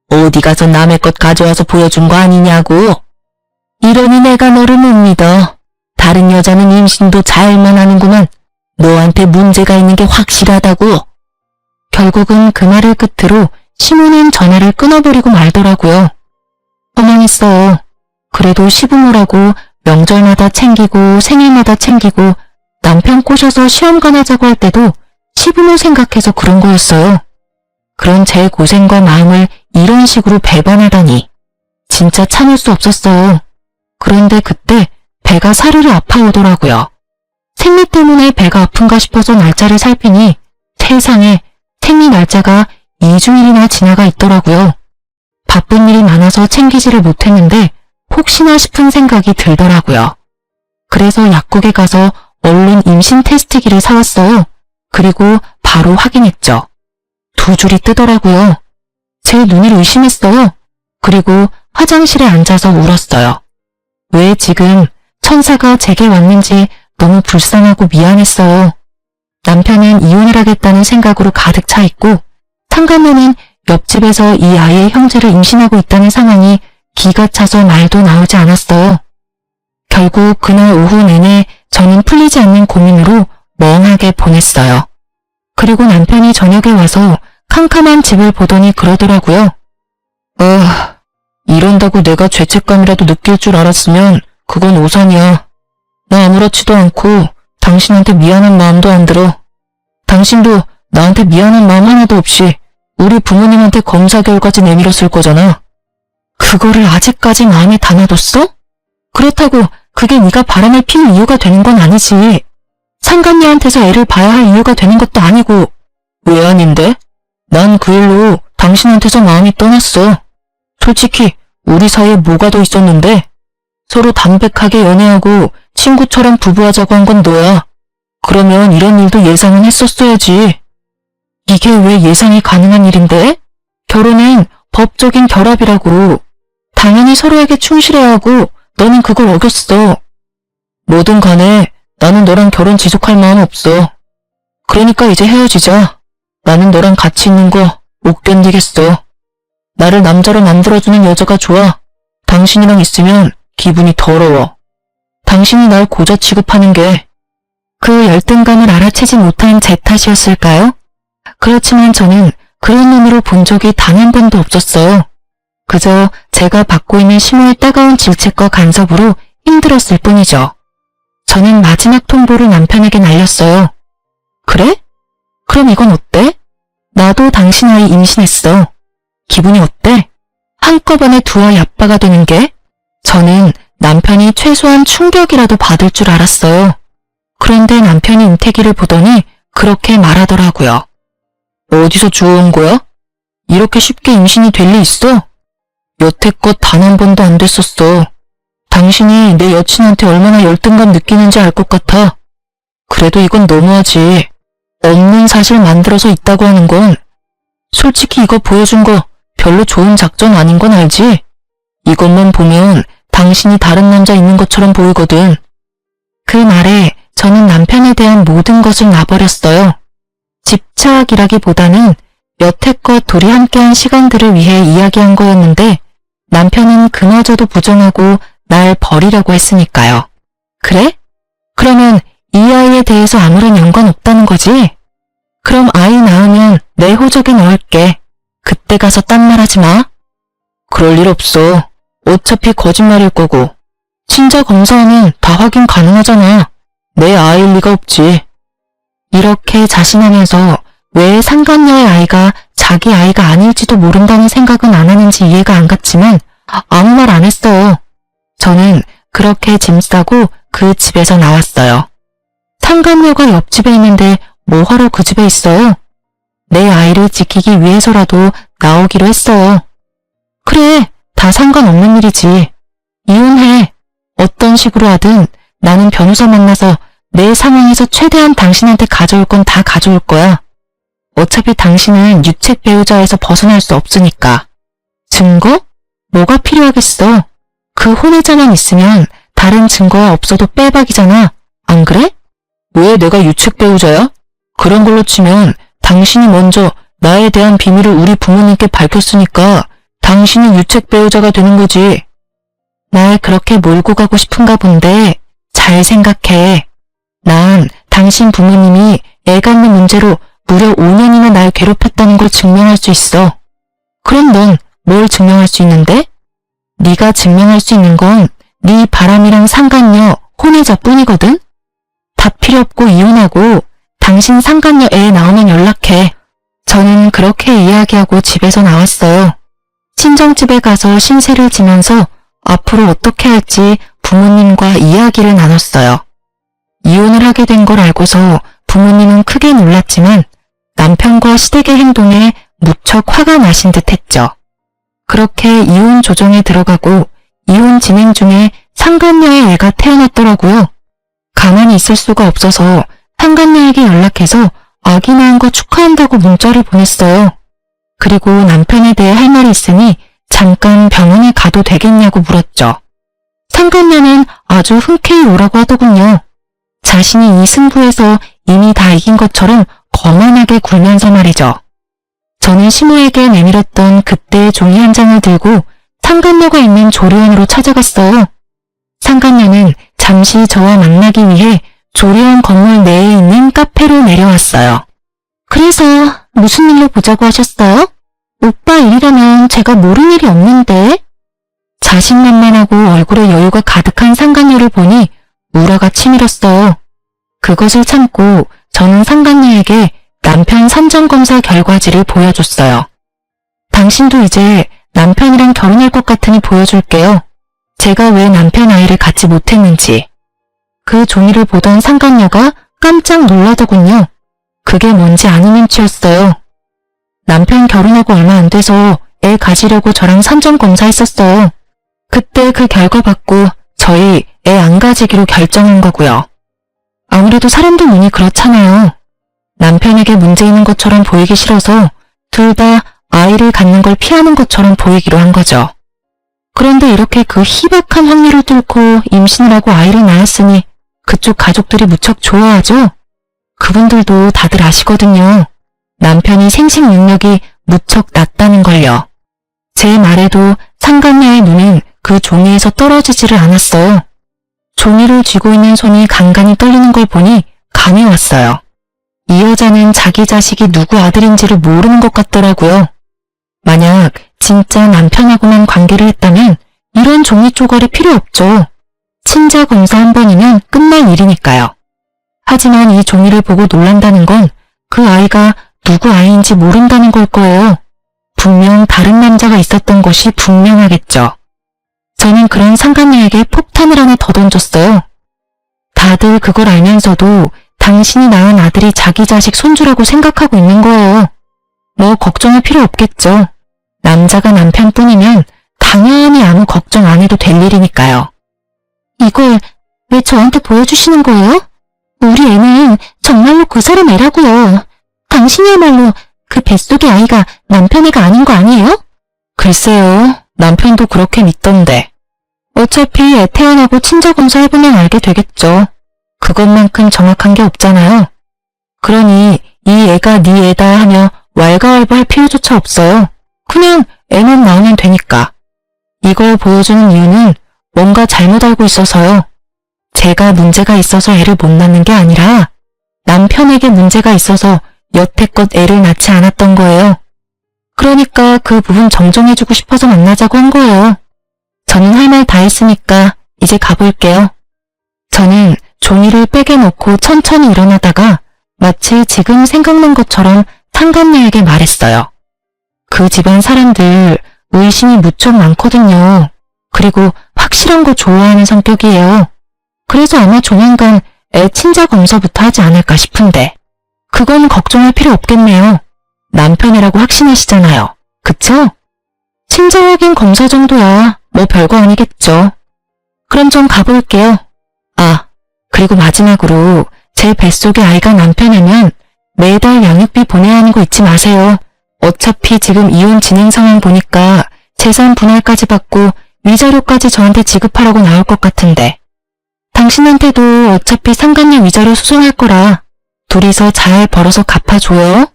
[SPEAKER 1] 어디 가서 남의 것 가져와서 보여준 거 아니냐고. 이러니 내가 너를 못 믿어. 다른 여자는 임신도 잘만 하는구만. 너한테 문제가 있는 게 확실하다고. 결국은 그 말을 끝으로 시모는 전화를 끊어버리고 말더라고요. 허망했어요. 그래도 시부모라고 명절마다 챙기고 생일마다 챙기고 남편 꼬셔서 시험관 하자고 할 때도 시부모 생각해서 그런 거였어요. 그런 제 고생과 마음을 이런 식으로 배반하다니 진짜 참을 수 없었어요. 그런데 그때 배가 사르르 아파오더라고요. 생리 때문에 배가 아픈가 싶어서 날짜를 살피니 세상에 생리 날짜가 2주일이나 지나가 있더라고요. 바쁜 일이 많아서 챙기지를 못했는데 혹시나 싶은 생각이 들더라고요. 그래서 약국에 가서 얼른 임신 테스트기를 사왔어요. 그리고 바로 확인했죠. 2줄이 뜨더라고요. 제 눈을 의심했어요. 그리고 화장실에 앉아서 울었어요. 왜 지금 천사가 제게 왔는지 너무 불쌍하고 미안했어요. 남편은 이혼을 하겠다는 생각으로 가득 차 있고 상간녀는 옆집에서 이 아이의 형제를 임신하고 있다는 상황이 기가 차서 말도 나오지 않았어요. 결국 그날 오후 내내 저는 풀리지 않는 고민으로 멍하게 보냈어요. 그리고 남편이 저녁에 와서 캄캄한 집을 보더니 그러더라고요. 이런다고 내가 죄책감이라도 느낄 줄 알았으면 그건 오산이야. 나 아무렇지도 않고 당신한테 미안한 마음도 안 들어. 당신도 나한테 미안한 마음 하나도 없이 우리 부모님한테 검사 결과지 내밀었을 거잖아. 그거를 아직까지 마음에 담아뒀어? 그렇다고 그게 네가 바람을 피울 이유가 되는 건 아니지. 상간녀한테서 애를 봐야 할 이유가 되는 것도 아니고. 왜 아닌데? 난 그 일로 당신한테서 마음이 떠났어. 솔직히 우리 사이에 뭐가 더 있었는데 서로 담백하게 연애하고 친구처럼 부부하자고 한 건 너야. 그러면 이런 일도 예상은 했었어야지. 이게 왜 예상이 가능한 일인데? 결혼은 법적인 결합이라고. 당연히 서로에게 충실해야 하고 너는 그걸 어겼어. 뭐든 간에 나는 너랑 결혼 지속할 마음 없어. 그러니까 이제 헤어지자. 나는 너랑 같이 있는 거 못 견디겠어. 나를 남자로 만들어주는 여자가 좋아. 당신이랑 있으면 기분이 더러워. 당신이 날 고자 취급하는 게 그 열등감을 알아채지 못한 제 탓이었을까요? 그렇지만 저는 그런 눈으로 본 적이 단 한 번도 없었어요. 그저 제가 받고 있는 심호의 따가운 질책과 간섭으로 힘들었을 뿐이죠. 저는 마지막 통보를 남편에게 날렸어요. 그래? 그럼 이건 어때? 나도 당신 아이 임신했어. 기분이 어때? 한꺼번에 두 아이 아빠가 되는 게? 저는 남편이 최소한 충격이라도 받을 줄 알았어요. 그런데 남편이 임태기를 보더니 그렇게 말하더라고요. 어디서 주워온 거야? 이렇게 쉽게 임신이 될 리 있어? 여태껏 단 한 번도 안 됐었어. 당신이 내 여친한테 얼마나 열등감 느끼는지 알 것 같아. 그래도 이건 너무하지. 없는 사실 만들어서 있다고 하는 건 솔직히 이거 보여준 거 별로 좋은 작전 아닌 건 알지? 이것만 보면 당신이 다른 남자 있는 것처럼 보이거든. 그 말에 저는 남편에 대한 모든 것을 놔버렸어요. 집착이라기보다는 여태껏 둘이 함께한 시간들을 위해 이야기한 거였는데 남편은 그마저도 부정하고 날 버리려고 했으니까요. 그래? 그러면 이 아이에 대해서 아무런 연관 없다는 거지? 그럼 아이 낳으면 내 호적에 넣을게. 그때 가서 딴 말 하지 마. 그럴 일 없어. 어차피 거짓말일 거고. 친자 검사하면 다 확인 가능하잖아. 내 아이일 리가 없지. 이렇게 자신하면서 왜 상간녀의 아이가 자기 아이가 아닐지도 모른다는 생각은 안 하는지 이해가 안 갔지만 아무 말 안 했어요. 저는 그렇게 짐 싸고 그 집에서 나왔어요. 상간녀가 옆집에 있는데 뭐하러 그 집에 있어요? 내 아이를 지키기 위해서라도 나오기로 했어요. 그래, 다 상관없는 일이지. 이혼해. 어떤 식으로 하든 나는 변호사 만나서 내 상황에서 최대한 당신한테 가져올 건 다 가져올 거야. 어차피 당신은 유책 배우자에서 벗어날 수 없으니까. 증거? 뭐가 필요하겠어? 그 혼외자만 있으면 다른 증거가 없어도 빼박이잖아. 안 그래? 왜 내가 유책 배우자야? 그런 걸로 치면 당신이 먼저 나에 대한 비밀을 우리 부모님께 밝혔으니까 당신이 유책 배우자가 되는 거지. 날 그렇게 몰고 가고 싶은가 본데 잘 생각해. 난 당신 부모님이 애 갖는 문제로 무려 5년이나 날 괴롭혔다는 걸 증명할 수 있어. 그럼 넌 뭘 증명할 수 있는데? 네가 증명할 수 있는 건 네 바람이랑 상간녀, 혼외자뿐이거든? 다 필요 없고 이혼하고 당신 상간녀 애 나오면 연락해. 저는 그렇게 이야기하고 집에서 나왔어요. 친정집에 가서 신세를 지면서 앞으로 어떻게 할지 부모님과 이야기를 나눴어요. 이혼을 하게 된 걸 알고서 부모님은 크게 놀랐지만 남편과 시댁의 행동에 무척 화가 나신 듯 했죠. 그렇게 이혼 조정에 들어가고 이혼 진행 중에 상간녀의 애가 태어났더라고요. 가만히 있을 수가 없어서 상간녀에게 연락해서 아기 낳은 거 축하한다고 문자를 보냈어요. 그리고 남편에 대해 할 말이 있으니 잠깐 병원에 가도 되겠냐고 물었죠. 상간녀는 아주 흔쾌히 오라고 하더군요. 자신이 이 승부에서 이미 다 이긴 것처럼 거만하게 굴면서 말이죠. 저는 시모에게 내밀었던 그때의 종이 한 장을 들고 상간녀가 있는 조리원으로 찾아갔어요. 상간녀는 잠시 저와 만나기 위해 조리원 건물 내에 있는 카페로 내려왔어요. 그래서 무슨 일로 보자고 하셨어요? 오빠 일이라면 제가 모를 일이 없는데. 자신만만하고 얼굴에 여유가 가득한 상간녀를 보니 우라가 치밀었어요. 그것을 참고 저는 상간녀에게 남편 선정검사 결과지를 보여줬어요. 당신도 이제 남편이랑 결혼할 것 같으니 보여줄게요. 제가 왜 남편 아이를 갖지 못했는지. 그 종이를 보던 상간녀가 깜짝 놀라더군요. 그게 뭔지 아는 눈치였어요. 남편 결혼하고 얼마 안 돼서 애 가지려고 저랑 산전 검사했었어요. 그때 그 결과 받고 저희 애 안 가지기로 결정한 거고요. 아무래도 사람들 눈이 그렇잖아요. 남편에게 문제 있는 것처럼 보이기 싫어서 둘 다 아이를 갖는 걸 피하는 것처럼 보이기로 한 거죠. 그런데 이렇게 그 희박한 확률을 뚫고 임신을 하고 아이를 낳았으니 그쪽 가족들이 무척 좋아하죠? 그분들도 다들 아시거든요. 남편이 생식 능력이 무척 낮다는 걸요. 제 말에도 상간녀의 눈은 그 종이에서 떨어지지를 않았어요. 종이를 쥐고 있는 손이 간간히 떨리는 걸 보니 감이 왔어요. 이 여자는 자기 자식이 누구 아들인지를 모르는 것 같더라고요. 만약 진짜 남편하고만 관계를 했다면 이런 종이 쪼가리 필요 없죠. 친자 검사 한 번이면 끝날 일이니까요. 하지만 이 종이를 보고 놀란다는 건 그 아이가 누구 아이인지 모른다는 걸 거예요. 분명 다른 남자가 있었던 것이 분명하겠죠. 저는 그런 상간녀에게 폭탄을 하나 더 던졌어요. 다들 그걸 알면서도 당신이 낳은 아들이 자기 자식 손주라고 생각하고 있는 거예요. 뭐 걱정할 필요 없겠죠. 남자가 남편뿐이면 당연히 아무 걱정 안 해도 될 일이니까요. 이걸 왜 저한테 보여주시는 거예요? 우리 애는 정말로 그 사람 애라고요. 당신이야말로 그 뱃속의 아이가 남편 애가 아닌 거 아니에요? 글쎄요. 남편도 그렇게 믿던데. 어차피 애 태어나고 친자검사 해보면 알게 되겠죠. 그것만큼 정확한 게 없잖아요. 그러니 이 애가 네 애다 하며 왈가왈부할 필요조차 없어요. 그냥 애만 낳으면 되니까. 이걸 보여주는 이유는 뭔가 잘못 알고 있어서요. 제가 문제가 있어서 애를 못 낳는 게 아니라 남편에게 문제가 있어서 여태껏 애를 낳지 않았던 거예요. 그러니까 그 부분 정정해주고 싶어서 만나자고 한 거예요. 저는 할 말 다 했으니까 이제 가볼게요. 저는 종이를 백에 넣고 천천히 일어나다가 마치 지금 생각난 것처럼 상간녀에게 말했어요. 그 집안 사람들 의심이 무척 많거든요. 그리고 확실한 거 좋아하는 성격이에요. 그래서 아마 조만간 애 친자 검사부터 하지 않을까 싶은데 그건 걱정할 필요 없겠네요. 남편이라고 확신하시잖아요. 그쵸? 친자 확인 검사 정도야 뭐 별거 아니겠죠. 그럼 전 가볼게요. 아, 그리고 마지막으로 제 뱃속의 아이가 남편이면 매달 양육비 보내야 하는 거 잊지 마세요. 어차피 지금 이혼 진행 상황 보니까 재산 분할까지 받고 위자료까지 저한테 지급하라고 나올 것 같은데 당신한테도 어차피 상간녀 위자료 소송할 거라 둘이서 잘 벌어서 갚아줘요.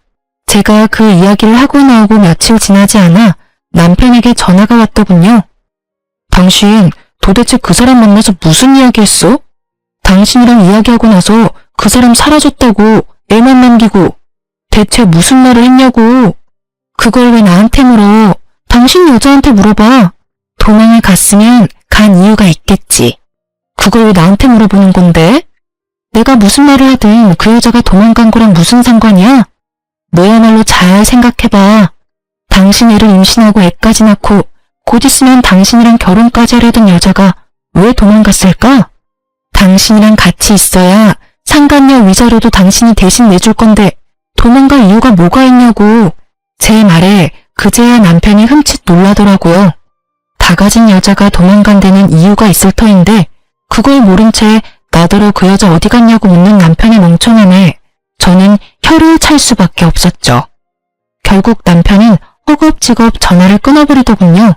[SPEAKER 1] 제가 그 이야기를 하고 나오고 며칠 지나지 않아 남편에게 전화가 왔더군요. 당신 도대체 그 사람 만나서 무슨 이야기했어? 당신이랑 이야기하고 나서 그 사람 사라졌다고 애만 남기고 대체 무슨 말을 했냐고. 그걸 왜 나한테 물어? 당신 여자한테 물어봐. 도망을 갔으면 간 이유가 있겠지. 그걸 왜 나한테 물어보는 건데? 내가 무슨 말을 하든 그 여자가 도망간 거랑 무슨 상관이야? 너야말로 잘 생각해봐. 당신 애를 임신하고 애까지 낳고 곧 있으면 당신이랑 결혼까지 하려던 여자가 왜 도망갔을까? 당신이랑 같이 있어야 상간녀 위자료도 당신이 대신 내줄 건데 도망갈 이유가 뭐가 있냐고. 제 말에 그제야 남편이 흠칫 놀라더라고요. 다 가진 여자가 도망간 데는 이유가 있을 터인데 그걸 모른 채 나더러 그 여자 어디 갔냐고 묻는 남편의 멍청함에 저는 혀를 찰 수밖에 없었죠. 결국 남편은 허겁지겁 전화를 끊어버리더군요.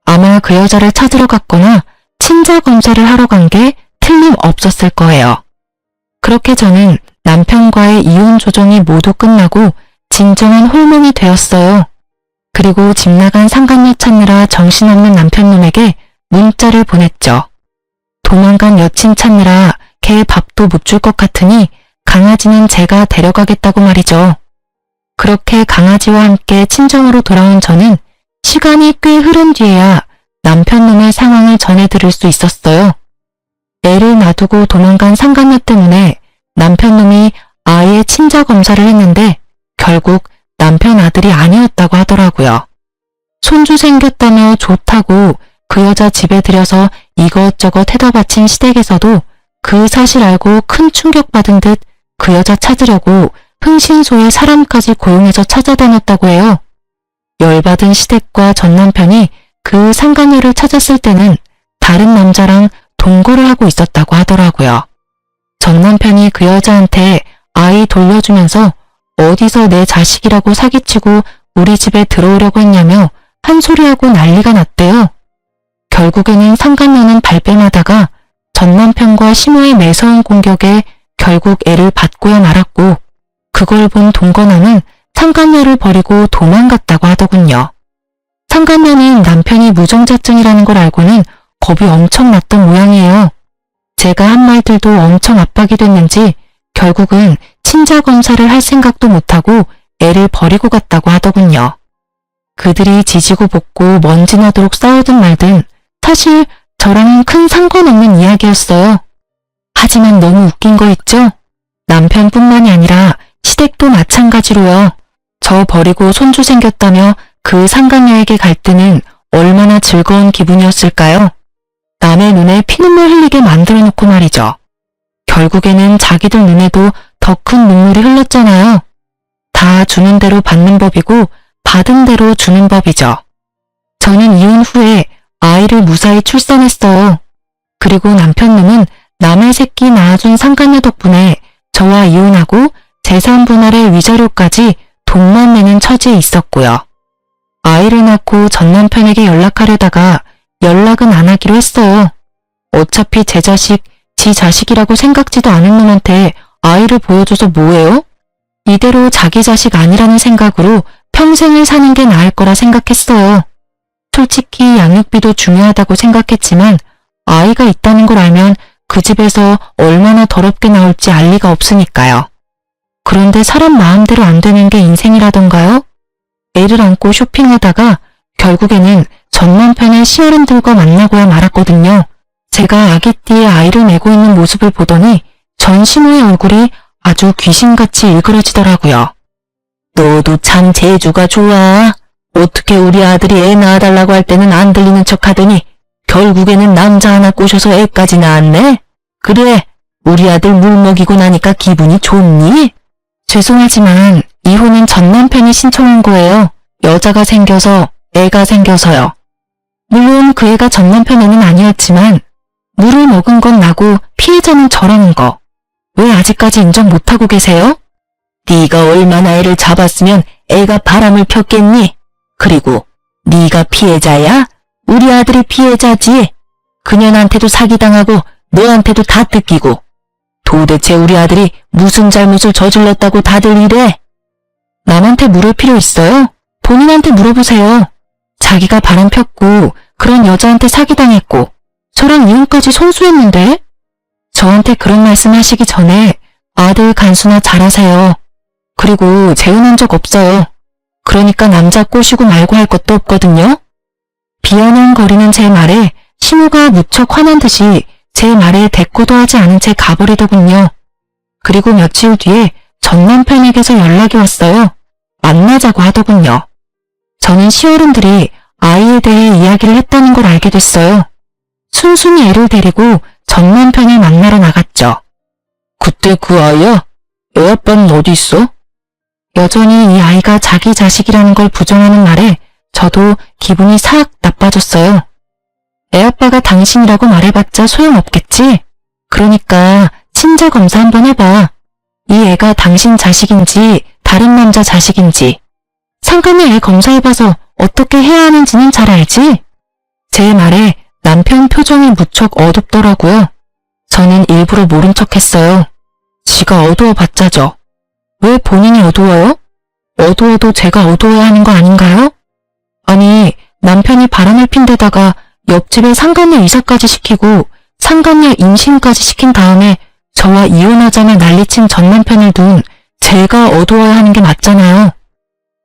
[SPEAKER 1] 아마 그 여자를 찾으러 갔거나 친자 검사를 하러 간 게 틀림없었을 거예요. 그렇게 저는 남편과의 이혼 조정이 모두 끝나고 진정한 홀몸이 되었어요. 그리고 집 나간 상간녀 찾느라 정신없는 남편놈에게 문자를 보냈죠. 도망간 여친 찾느라 걔 밥도 못 줄 것 같으니 강아지는 제가 데려가겠다고 말이죠. 그렇게 강아지와 함께 친정으로 돌아온 저는 시간이 꽤 흐른 뒤에야 남편놈의 상황을 전해드릴 수 있었어요. 애를 놔두고 도망간 상간녀 때문에 남편놈이 아이의 친자 검사를 했는데 결국 남편 아들이 아니었다고 하더라고요. 손주 생겼다며 좋다고 그 여자 집에 들여서 이것저것 해다 바친 시댁에서도 그 사실 알고 큰 충격받은 듯 그 여자 찾으려고 흥신소에 사람까지 고용해서 찾아다녔다고 해요. 열받은 시댁과 전 남편이 그 상간녀를 찾았을 때는 다른 남자랑 동거를 하고 있었다고 하더라고요. 전 남편이 그 여자한테 아이 돌려주면서 어디서 내 자식이라고 사기치고 우리 집에 들어오려고 했냐며 한 소리하고 난리가 났대요. 결국에는 상간녀는 발뺌하다가 전 남편과 시모의 매서운 공격에 결국 애를 받고야 말았고, 그걸 본 동거남은 상간녀를 버리고 도망갔다고 하더군요. 상간녀는 남편이 무정자증이라는 걸 알고는 겁이 엄청 났던 모양이에요. 제가 한 말들도 엄청 압박이 됐는지 결국은 친자 검사를 할 생각도 못하고 애를 버리고 갔다고 하더군요. 그들이 지지고 볶고 먼지 나도록 싸우든 말든 사실 저랑은 큰 상관없는 이야기였어요. 하지만 너무 웃긴 거 있죠? 남편뿐만이 아니라 시댁도 마찬가지로요. 저 버리고 손주 생겼다며 그 상간녀에게 갈 때는 얼마나 즐거운 기분이었을까요? 남의 눈에 피눈물 흘리게 만들어 놓고 말이죠. 결국에는 자기들 눈에도 더 큰 눈물이 흘렀잖아요. 다 주는 대로 받는 법이고 받은 대로 주는 법이죠. 저는 이혼 후에 아이를 무사히 출산했어요. 그리고 남편놈은 남의 새끼 낳아준 상간녀 덕분에 저와 이혼하고 재산 분할의 위자료까지 돈만 내는 처지에 있었고요. 아이를 낳고 전 남편에게 연락하려다가 연락은 안 하기로 했어요. 어차피 제 자식, 지 자식이라고 생각지도 않은 놈한테 아이를 보여줘서 뭐해요? 이대로 자기 자식 아니라는 생각으로 평생을 사는 게 나을 거라 생각했어요. 솔직히 양육비도 중요하다고 생각했지만 아이가 있다는 걸 알면 그 집에서 얼마나 더럽게 나올지 알 리가 없으니까요. 그런데 사람 마음대로 안 되는 게 인생이라던가요? 애를 안고 쇼핑하다가 결국에는 전 남편의 시어른들과 만나고야 말았거든요. 제가 아기띠에 아이를 메고 있는 모습을 보더니 전 시모의 얼굴이 아주 귀신같이 일그러지더라고요. 너도 참 재주가 좋아. 어떻게 우리 아들이 애 낳아달라고 할 때는 안 들리는 척 하더니 결국에는 남자 하나 꼬셔서 애까지 낳았네? 그래, 우리 아들 물 먹이고 나니까 기분이 좋니? 죄송하지만 이혼은 전 남편이 신청한 거예요. 여자가 생겨서, 애가 생겨서요. 물론 그 애가 전 남편 애는 아니었지만 물을 먹은 건 나고 피해자는 저라는 거. 왜 아직까지 인정 못하고 계세요? 네가 얼마나 애를 잡았으면 애가 바람을 폈겠니? 그리고 네가 피해자야? 우리 아들이 피해자지. 그년한테도 사기당하고 너한테도 다 뜯기고. 도대체 우리 아들이 무슨 잘못을 저질렀다고 다들 이래? 남한테 물을 필요 있어요? 본인한테 물어보세요. 자기가 바람 폈고 그런 여자한테 사기당했고 저랑 이혼까지 손수했는데? 저한테 그런 말씀 하시기 전에 아들 간수나 잘하세요. 그리고 재혼한 적 없어요. 그러니까 남자 꼬시고 말고 할 것도 없거든요. 비아냥거리는 제 말에 시모가 무척 화난 듯이 제 말에 대꾸도 하지 않은 채 가버리더군요. 그리고 며칠 뒤에 전 남편에게서 연락이 왔어요. 만나자고 하더군요. 저는 시어른들이 아이에 대해 이야기를 했다는 걸 알게 됐어요. 순순히 애를 데리고 전 남편을 만나러 나갔죠. 그때 그 아이야? 애 아빠는 어디 있어? 여전히 이 아이가 자기 자식이라는 걸 부정하는 말에 저도 기분이 싹 나빠졌어요. 애 아빠가 당신이라고 말해봤자 소용없겠지? 그러니까 친자 검사 한번 해봐. 이 애가 당신 자식인지 다른 남자 자식인지. 상간녀 애 검사해봐서 어떻게 해야 하는지는 잘 알지? 제 말에 남편 표정이 무척 어둡더라고요. 저는 일부러 모른 척했어요. 지가 어두워봤자죠. 왜 본인이 어두워요? 어두워도 제가 어두워야 하는 거 아닌가요? 아니, 남편이 바람을 핀 데다가 옆집에 상간녀 이사까지 시키고 상간녀 임신까지 시킨 다음에 저와 이혼하자며 난리친 전 남편을 둔 제가 어두워야 하는 게 맞잖아요.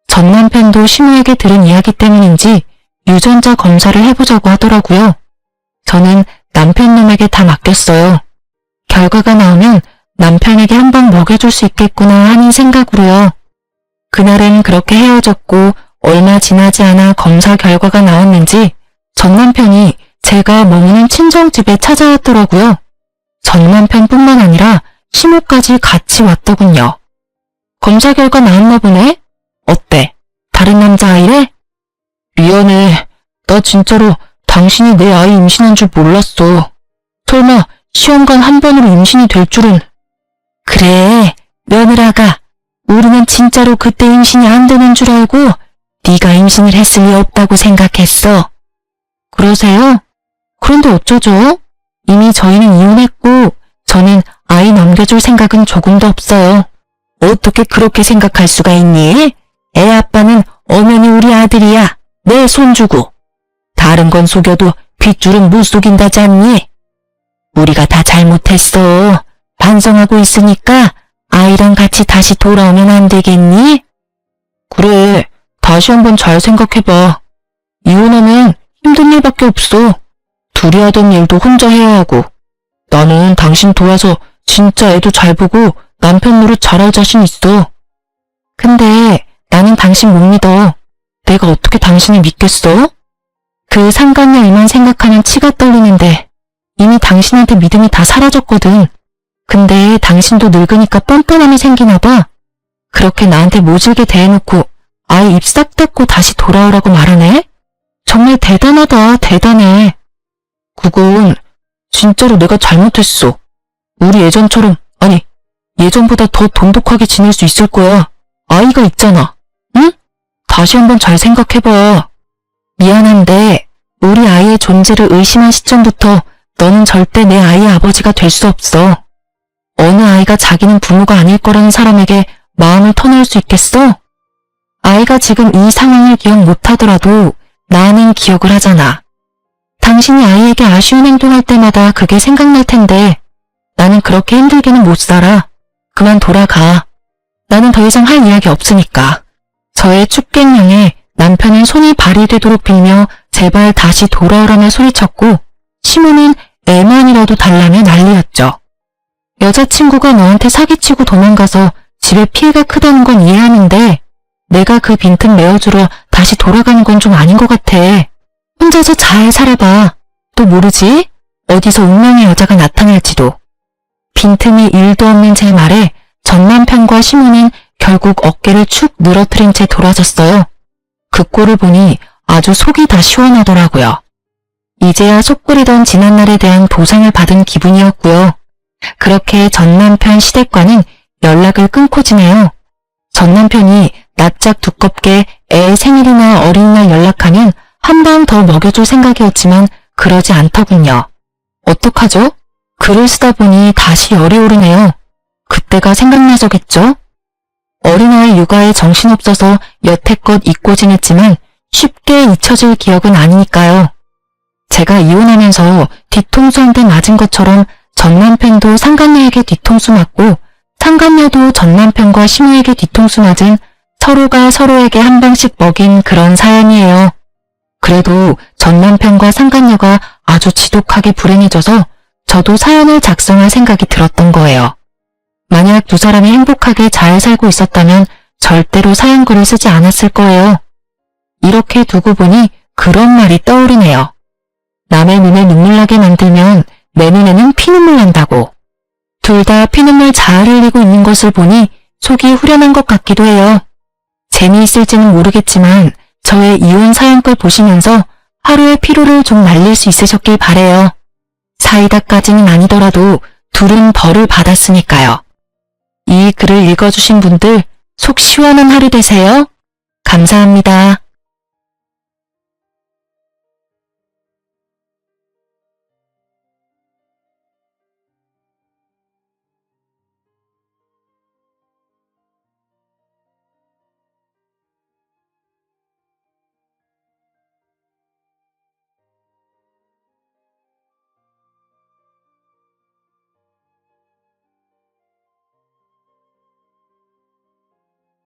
[SPEAKER 1] 전 남편도 시모에게 들은 이야기 때문인지 유전자 검사를 해보자고 하더라고요. 저는 남편놈에게 다 맡겼어요. 결과가 나오면 남편에게 한 방 먹여줄 수 있겠구나 하는 생각으로요. 그날은 그렇게 헤어졌고 얼마 지나지 않아 검사 결과가 나왔는지 전 남편이 제가 머무는 친정집에 찾아왔더라고요. 전 남편뿐만 아니라 시모까지 같이 왔더군요. 검사 결과 나왔나 보네? 어때? 다른 남자아이래? 미안해. 나 진짜로 당신이 내 아이 임신한 줄 몰랐어. 설마 시험관 한 번으로 임신이 될 줄은. 그래, 며느라가. 우리는 진짜로 그때 임신이 안 되는 줄 알고 네가 임신을 했을 리 없다고 생각했어. 그러세요? 그런데 어쩌죠? 이미 저희는 이혼했고 저는 아이 넘겨줄 생각은 조금도 없어요. 어떻게 그렇게 생각할 수가 있니? 애 아빠는 엄연히 우리 아들이야. 내 손주고. 다른 건 속여도 핏줄은 못 속인다지 않니? 우리가 다 잘못했어. 반성하고 있으니까 아이랑 같이 다시 돌아오면 안 되겠니? 그래, 다시 한번 잘 생각해봐. 이혼하면 힘든 일밖에 없어. 둘이 하던 일도 혼자 해야 하고. 나는 당신 도와서 진짜 애도 잘 보고 남편 노릇 잘할 자신 있어. 근데 나는 당신 못 믿어. 내가 어떻게 당신을 믿겠어? 그 상간녀 일만 생각하면 치가 떨리는데 이미 당신한테 믿음이 다 사라졌거든. 근데 당신도 늙으니까 뻔뻔함이 생기나 봐. 그렇게 나한테 모질게 대해놓고 아예 입 싹 닫고 다시 돌아오라고 말하네? 정말 대단하다, 대단해. 그건 진짜로 내가 잘못했어. 우리 예전처럼, 아니, 예전보다 더 돈독하게 지낼 수 있을 거야. 아이가 있잖아. 응? 다시 한번 잘 생각해봐. 미안한데 우리 아이의 존재를 의심한 시점부터 너는 절대 내 아이의 아버지가 될 수 없어. 어느 아이가 자기는 부모가 아닐 거라는 사람에게 마음을 터놓을 수 있겠어? 아이가 지금 이 상황을 기억 못하더라도 나는 기억을 하잖아. 당신이 아이에게 아쉬운 행동할 때마다 그게 생각날 텐데 나는 그렇게 힘들게는 못 살아. 그만 돌아가. 나는 더 이상 할 이야기 없으니까. 저의 축객령에 남편은 손이 발이 되도록 빌며 제발 다시 돌아오라며 소리쳤고 시모는 애만이라도 달라며 난리였죠. 여자친구가 너한테 사기치고 도망가서 집에 피해가 크다는 건 이해하는데 내가 그 빈틈 메워주러 다시 돌아가는 건 좀 아닌 것 같아. 혼자서 잘 살아봐. 또 모르지? 어디서 운명의 여자가 나타날지도. 빈틈이 1도 없는 제 말에 전 남편과 시모는 결국 어깨를 축 늘어뜨린 채 돌아섰어요. 그 꼴을 보니 아주 속이 다 시원하더라고요. 이제야 속 끓이던 지난날에 대한 보상을 받은 기분이었고요. 그렇게 전 남편 시댁과는 연락을 끊고 지내요. 전 남편이 낯짝 두껍게 애 생일이나 어린이날 연락하면 한 방 더 먹여줄 생각이었지만 그러지 않더군요. 어떡하죠? 글을 쓰다 보니 다시 열이 오르네요. 그때가 생각나서겠죠? 어린아이 육아에 정신없어서 여태껏 잊고 지냈지만 쉽게 잊혀질 기억은 아니니까요. 제가 이혼하면서 뒤통수 한 대 맞은 것처럼 전 남편도 상간녀에게 뒤통수 맞고 상간녀도 전 남편과 시모에게 뒤통수 맞은 서로가 서로에게 한 방씩 먹인 그런 사연이에요. 그래도 전 남편과 상간녀가 아주 지독하게 불행해져서 저도 사연을 작성할 생각이 들었던 거예요. 만약 두 사람이 행복하게 잘 살고 있었다면 절대로 사연글을 쓰지 않았을 거예요. 이렇게 두고 보니 그런 말이 떠오르네요. 남의 눈에 눈물 나게 만들면 내 눈에는 피눈물 난다고. 둘 다 피눈물 잘 흘리고 있는 것을 보니 속이 후련한 것 같기도 해요. 재미있을지는 모르겠지만 저의 이혼 사연글 보시면서 하루의 피로를 좀 날릴 수 있으셨길 바래요. 사이다까지는 아니더라도 둘은 벌을 받았으니까요. 이 글을 읽어주신 분들 속 시원한 하루 되세요. 감사합니다.